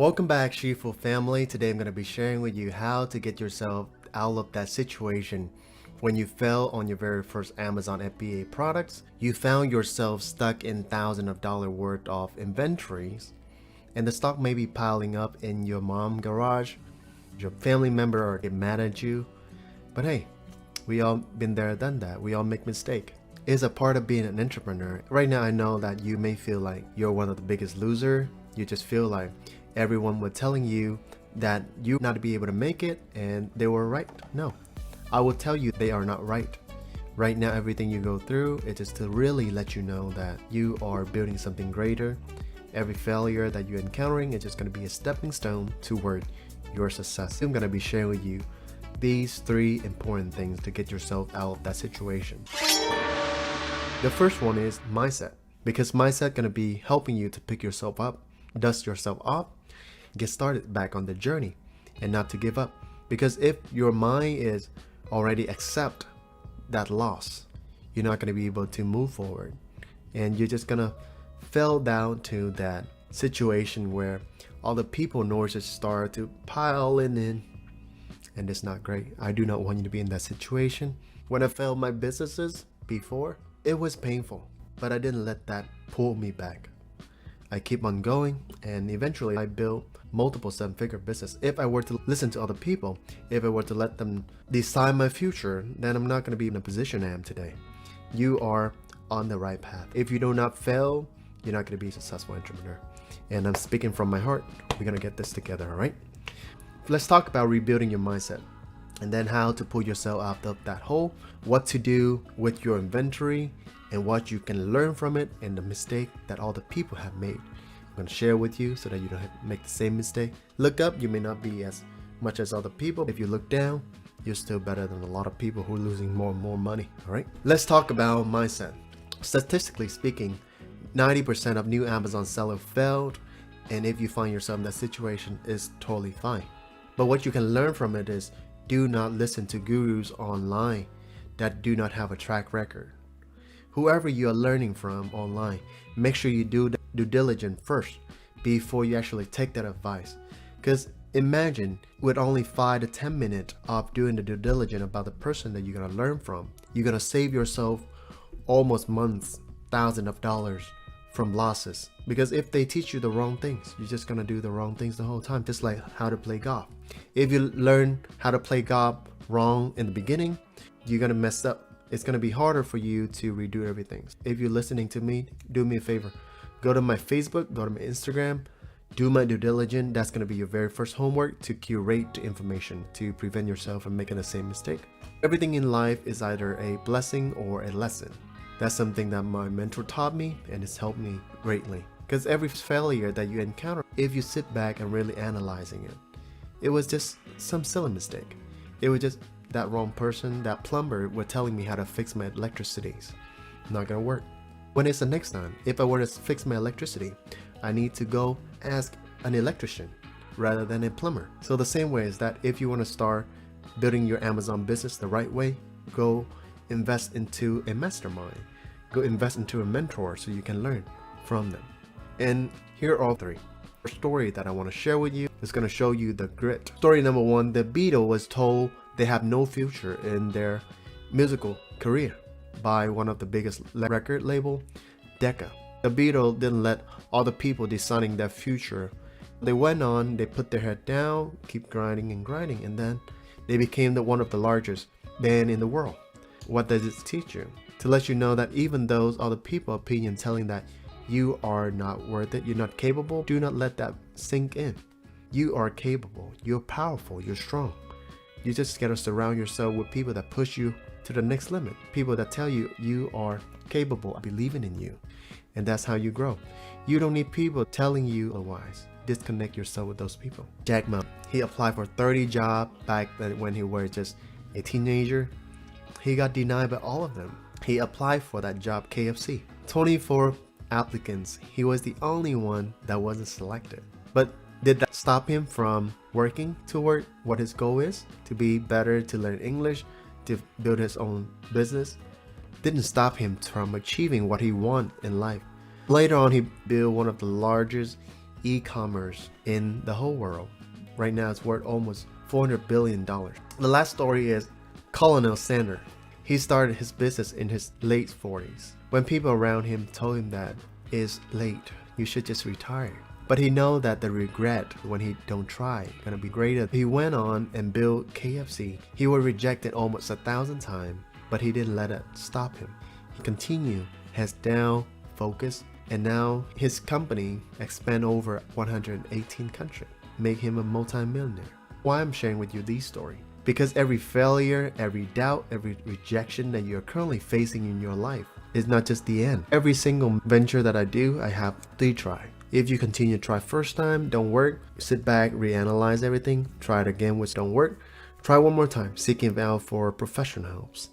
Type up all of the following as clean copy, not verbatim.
Welcome back, Shifu family. Today I'm going to be sharing with you how to get yourself out of that situation when you fell on your very first Amazon FBA products. You found yourself stuck in thousands of dollars worth of inventories, and the stock may be piling up in your mom's garage. Your family member are get mad at you, but hey, we all been there, done that. We all make mistake. It's a part of being an entrepreneur. Right now, I know that you may feel like you're one of the biggest loser. You just feel like everyone was telling you that you not be able to make it, and they were right. No, I will tell you they are not right. Right now, everything you go through, it is to really let you know that you are building something greater. Every failure that you're encountering is just going to be a stepping stone toward your success. I'm going to be sharing with you these 3 important things to get yourself out of that situation. The first one is mindset, because mindset going to be helping you to pick yourself up, dust yourself off, get started back on the journey, and not to give up. Because if your mind is already accept that loss, you're not going to be able to move forward, and you're just gonna fell down to that situation where all the people noises start to pile in, and it's not great. I do not want you to be in that situation. When I failed my businesses before, it was painful, but I didn't let that pull me back. I keep on going, and eventually I built multiple 7-figure business. If I were to listen to other people, if I were to let them decide my future, then I'm not going to be in the position I am today. You are on the right path. If you do not fail, you're not going to be a successful entrepreneur. And I'm speaking from my heart. We're going to get this together, all right? Let's talk about rebuilding your mindset, and then how to pull yourself out of that hole, what to do with your inventory, and what you can learn from it, and the mistake that all the people have made. I'm going to share with you so that you don't have to make the same mistake. Look up, you may not be as much as other people. If you look down, you're still better than a lot of people who are losing more and more money. All right, let's talk about mindset. Statistically speaking, 90% of new Amazon sellers failed, and if you find yourself in that situation, it's totally fine. But what you can learn from it is, do not listen to gurus online that do not have a track record. Whoever you are learning from online, make sure you do due diligence first before you actually take that advice. Because imagine with only 5 to 10 minutes of doing the due diligence about the person that you're going to learn from, you're going to save yourself almost months, thousands of dollars from losses. Because if they teach you the wrong things, you're just going to do the wrong things the whole time, just like how to play golf. If you learn how to play golf wrong in the beginning, you're going to mess up. It's going to be harder for you to redo everything. If you're listening to me, do me a favor. Go to my Facebook, go to my Instagram, do my due diligence. That's going to be your very first homework, to curate the information to prevent yourself from making the same mistake. Everything in life is either a blessing or a lesson. That's something that my mentor taught me, and it's helped me greatly. Because every failure that you encounter, if you sit back and really analyzing it, it was just some silly mistake. It was just that wrong person, that plumber were telling me how to fix my electricities. Not gonna work. When is the next time? If I were to fix my electricity, I need to go ask an electrician rather than a plumber. So the same way is that if you want to start building your Amazon business the right way, go invest into a mastermind. Go invest into a mentor so you can learn from them. And here are all 3. The story that I want to share with you is going to show you the grit. Story number 1, the Beatles was told they have no future in their musical career by one of the biggest record label, Decca. The Beatles didn't let all the people deciding their future. They went on, they put their head down, keep grinding, and then they became one of the largest band in the world. What does it teach you? To let you know that even those other people opinion telling that you are not worth it, you're not capable, do not let that sink in. You are capable, you're powerful, you're strong. You just gotta surround yourself with people that push you to the next limit. People that tell you you are capable of believing in you. And that's how you grow. You don't need people telling you otherwise. Disconnect yourself with those people. Jack Ma, he applied for 30 jobs back then when he was just a teenager. He got denied by all of them. He applied for that job, KFC. 24 applicants. He was the only one that wasn't selected. But did that stop him from working toward what his goal is? To be better, to learn English, to build his own business? Didn't stop him from achieving what he wanted in life. Later on, he built one of the largest e-commerce in the whole world. Right now it's worth almost $400 billion. The last story is Colonel Sanders. He started his business in his late 40s. When people around him told him that it's late, you should just retire. But he know that the regret when he don't try gonna be greater. He went on and built KFC. He was rejected almost 1,000 times, but he didn't let it stop him. He continued, heads down, focused, and now his company expand over 118 countries, make him a multi-millionaire. Why I'm sharing with you this story? Because every failure, every doubt, every rejection that you're currently facing in your life is not just the end. Every single venture that I do, I have 3 try. If you continue to try first time, don't work, sit back, reanalyze everything, try it again, which don't work, try one more time, seeking out for professional helps.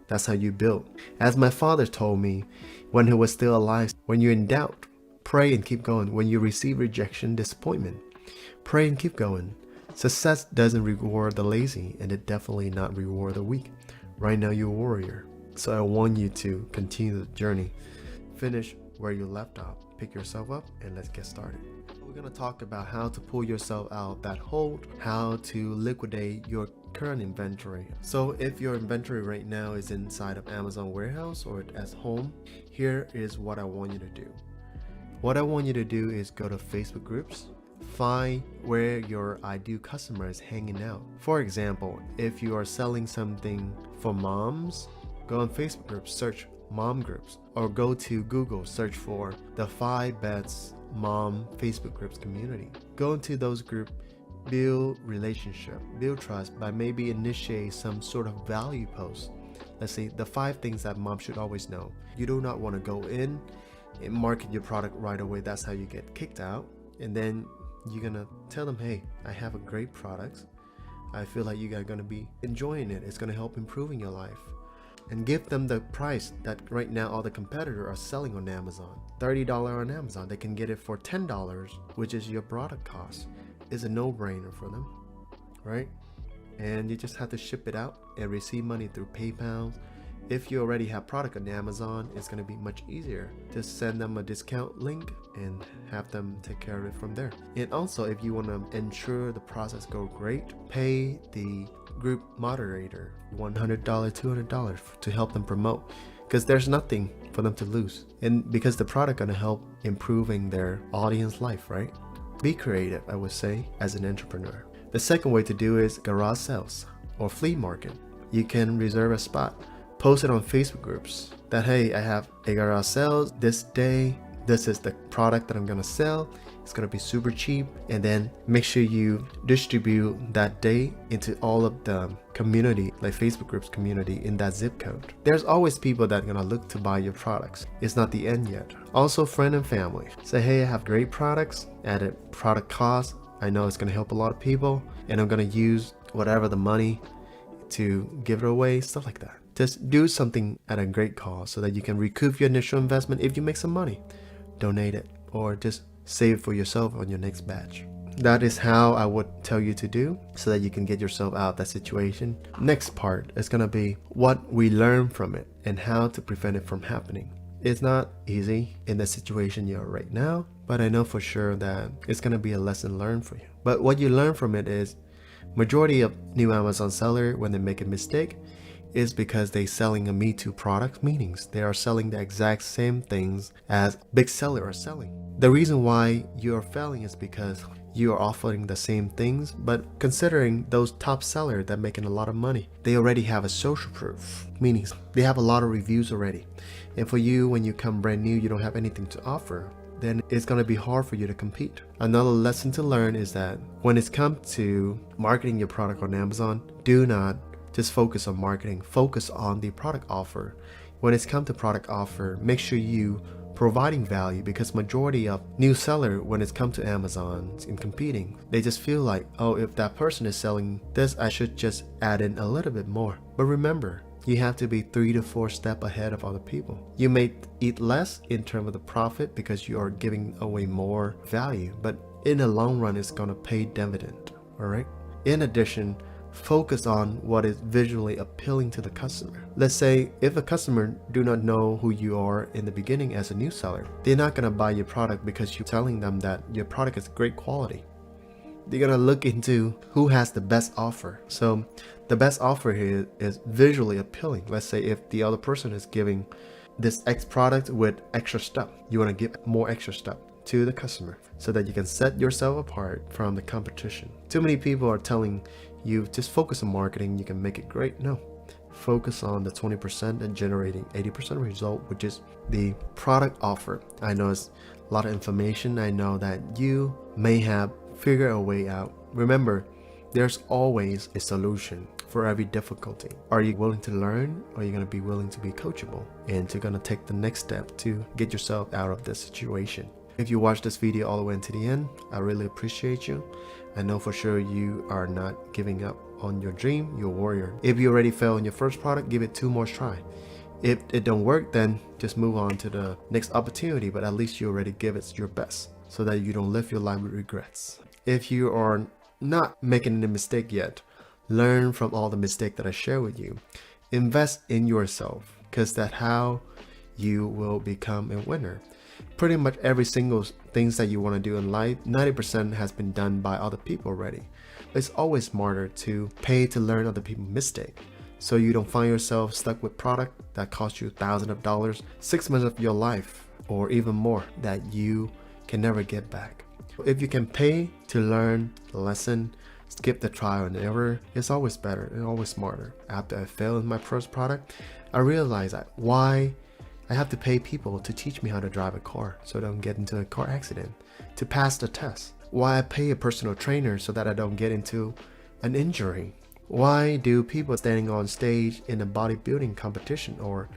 That's how you build. As my father told me when he was still alive, when you're in doubt, pray and keep going. When you receive rejection, disappointment, pray and keep going. Success doesn't reward the lazy, and it definitely not reward the weak. Right now you're a warrior. So I want you to continue the journey. Finish where you left off. Pick yourself up and let's get started. We're going to talk about how to pull yourself out of that hold, how to liquidate your current inventory. So if your inventory right now is inside of Amazon warehouse or at home, here is what I want you to do. What I want you to do is go to Facebook groups, find where your ideal customer is hanging out. For example, if you are selling something for moms, go on Facebook groups, search mom groups, or go to Google, search for the 5 best mom Facebook groups community. Go into those groups, build relationship, build trust by maybe initiate some sort of value post. Let's say the 5 things that mom should always know. You do not want to go in and market your product right away. That's how you get kicked out. And then you're gonna tell them, hey, I have a great product. I feel like you guys are gonna be enjoying it. It's gonna help improving your life. And give them the price that right now all the competitors are selling on Amazon. $30 on Amazon. They can get it for $10, which is your product cost. It's a no-brainer for them, right? And you just have to ship it out and receive money through PayPal. If you already have product on Amazon, it's going to be much easier. Just send them a discount link and have them take care of it from there. And also, if you want to ensure the process go great, pay the group moderator $100, $200 to help them promote, because there's nothing for them to lose, and because the product gonna help improving their audience life, right? Be creative, I would say, as an entrepreneur. The second way to do is garage sales or flea market. You can reserve a spot, post it on Facebook groups that, hey, I have a garage sales this day, this is the product that I'm gonna sell. It's gonna be super cheap, and then make sure you distribute that day into all of the community, like Facebook groups community in that zip code. There's always people that are gonna look to buy your products. It's not the end yet. Also, friend and family. Say, hey, I have great products at a product cost. I know it's gonna help a lot of people, and I'm gonna use whatever the money to give it away, stuff like that. Just do something at a great cost so that you can recoup your initial investment. If you make some money, donate it or just save for yourself on your next batch. That is how I would tell you to do so that you can get yourself out of that situation. Next part is going to be what we learn from it and how to prevent it from happening. It's not easy in the situation you're right now, but I know for sure that it's going to be a lesson learned for you. But what you learn from it is majority of new Amazon seller, when they make a mistake, is because they selling a Me Too product, meaning they are selling the exact same things as big seller are selling. The reason why you are failing is because you are offering the same things, but considering those top sellers that making a lot of money, they already have a social proof, meaning they have a lot of reviews already. And for you, when you come brand new, you don't have anything to offer, then it's going to be hard for you to compete. Another lesson to learn is that when it's come to marketing your product on Amazon, do not just focus on marketing, focus on the product offer. When it's come to product offer, make sure you providing value, because majority of new seller, when it's come to Amazon in competing, they just feel like, oh, if that person is selling this, I should just add in a little bit more. But remember, you have to be 3 to 4 steps ahead of other people. You may eat less in terms of the profit because you are giving away more value, but in the long run, it's going to pay dividend. All right. In addition, focus on what is visually appealing to the customer. Let's say if a customer do not know who you are in the beginning as a new seller, they're not gonna buy your product because you're telling them that your product is great quality. They're gonna look into who has the best offer. So the best offer here is visually appealing. Let's say if the other person is giving this X product with extra stuff, you wanna give more extra stuff to the customer so that you can set yourself apart from the competition. Too many people are telling you just focus on marketing, you can make it great. No, focus on the 20% and generating 80% result, which is the product offer. I know it's a lot of information. I know that you may have figured a way out. Remember, there's always a solution for every difficulty. Are you willing to learn, or are you going to be willing to be coachable and to going to take the next step to get yourself out of this situation? If you watched this video all the way into the end, I really appreciate you. I know for sure you are not giving up on your dream. You're a warrior. If you already failed on your first product, give it 2 more tries. If it don't work, then just move on to the next opportunity, but at least you already give it your best so that you don't live your life with regrets. If you are not making any mistake yet, learn from all the mistakes that I share with you. Invest in yourself, because that's how you will become a winner. Pretty much every single things that you want to do in life, 90% has been done by other people already. It's always smarter to pay to learn other people's mistake, so you don't find yourself stuck with product that costs you thousands of dollars, 6 months of your life, or even more that you can never get back. If you can pay to learn the lesson, skip the trial and error, it's always better and always smarter. After I failed in my first product, I realized that why I have to pay people to teach me how to drive a car so I don't get into a car accident, to pass the test. Why I pay a personal trainer so that I don't get into an injury. Why do people standing on stage in a bodybuilding competition or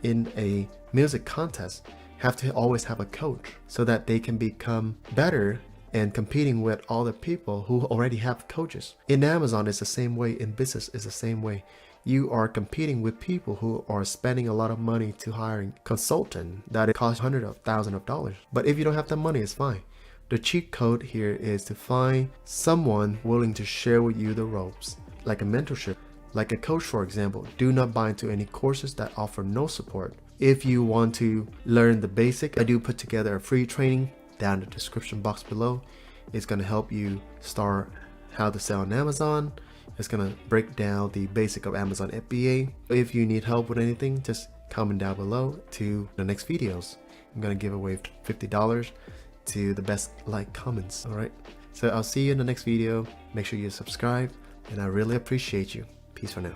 in a music contest have to always have a coach so that they can become better and competing with other people who already have coaches? In Amazon, it's the same way. In business, it's the same way. You are competing with people who are spending a lot of money to hiring consultant that it costs hundreds of thousands of dollars. But if you don't have the money, it's fine. The cheat code here is to find someone willing to share with you the ropes, like a mentorship, like a coach, for example. Do not buy into any courses that offer no support. If you want to learn the basic, I do put together a free training down in the description box below. It's going to help you start how to sell on Amazon. It's going to break down the basic of Amazon FBA. If you need help with anything, just comment down below to the next videos. I'm going to give away $50 to the best like comments. All right. So I'll see you in the next video. Make sure you subscribe, and I really appreciate you. Peace for now.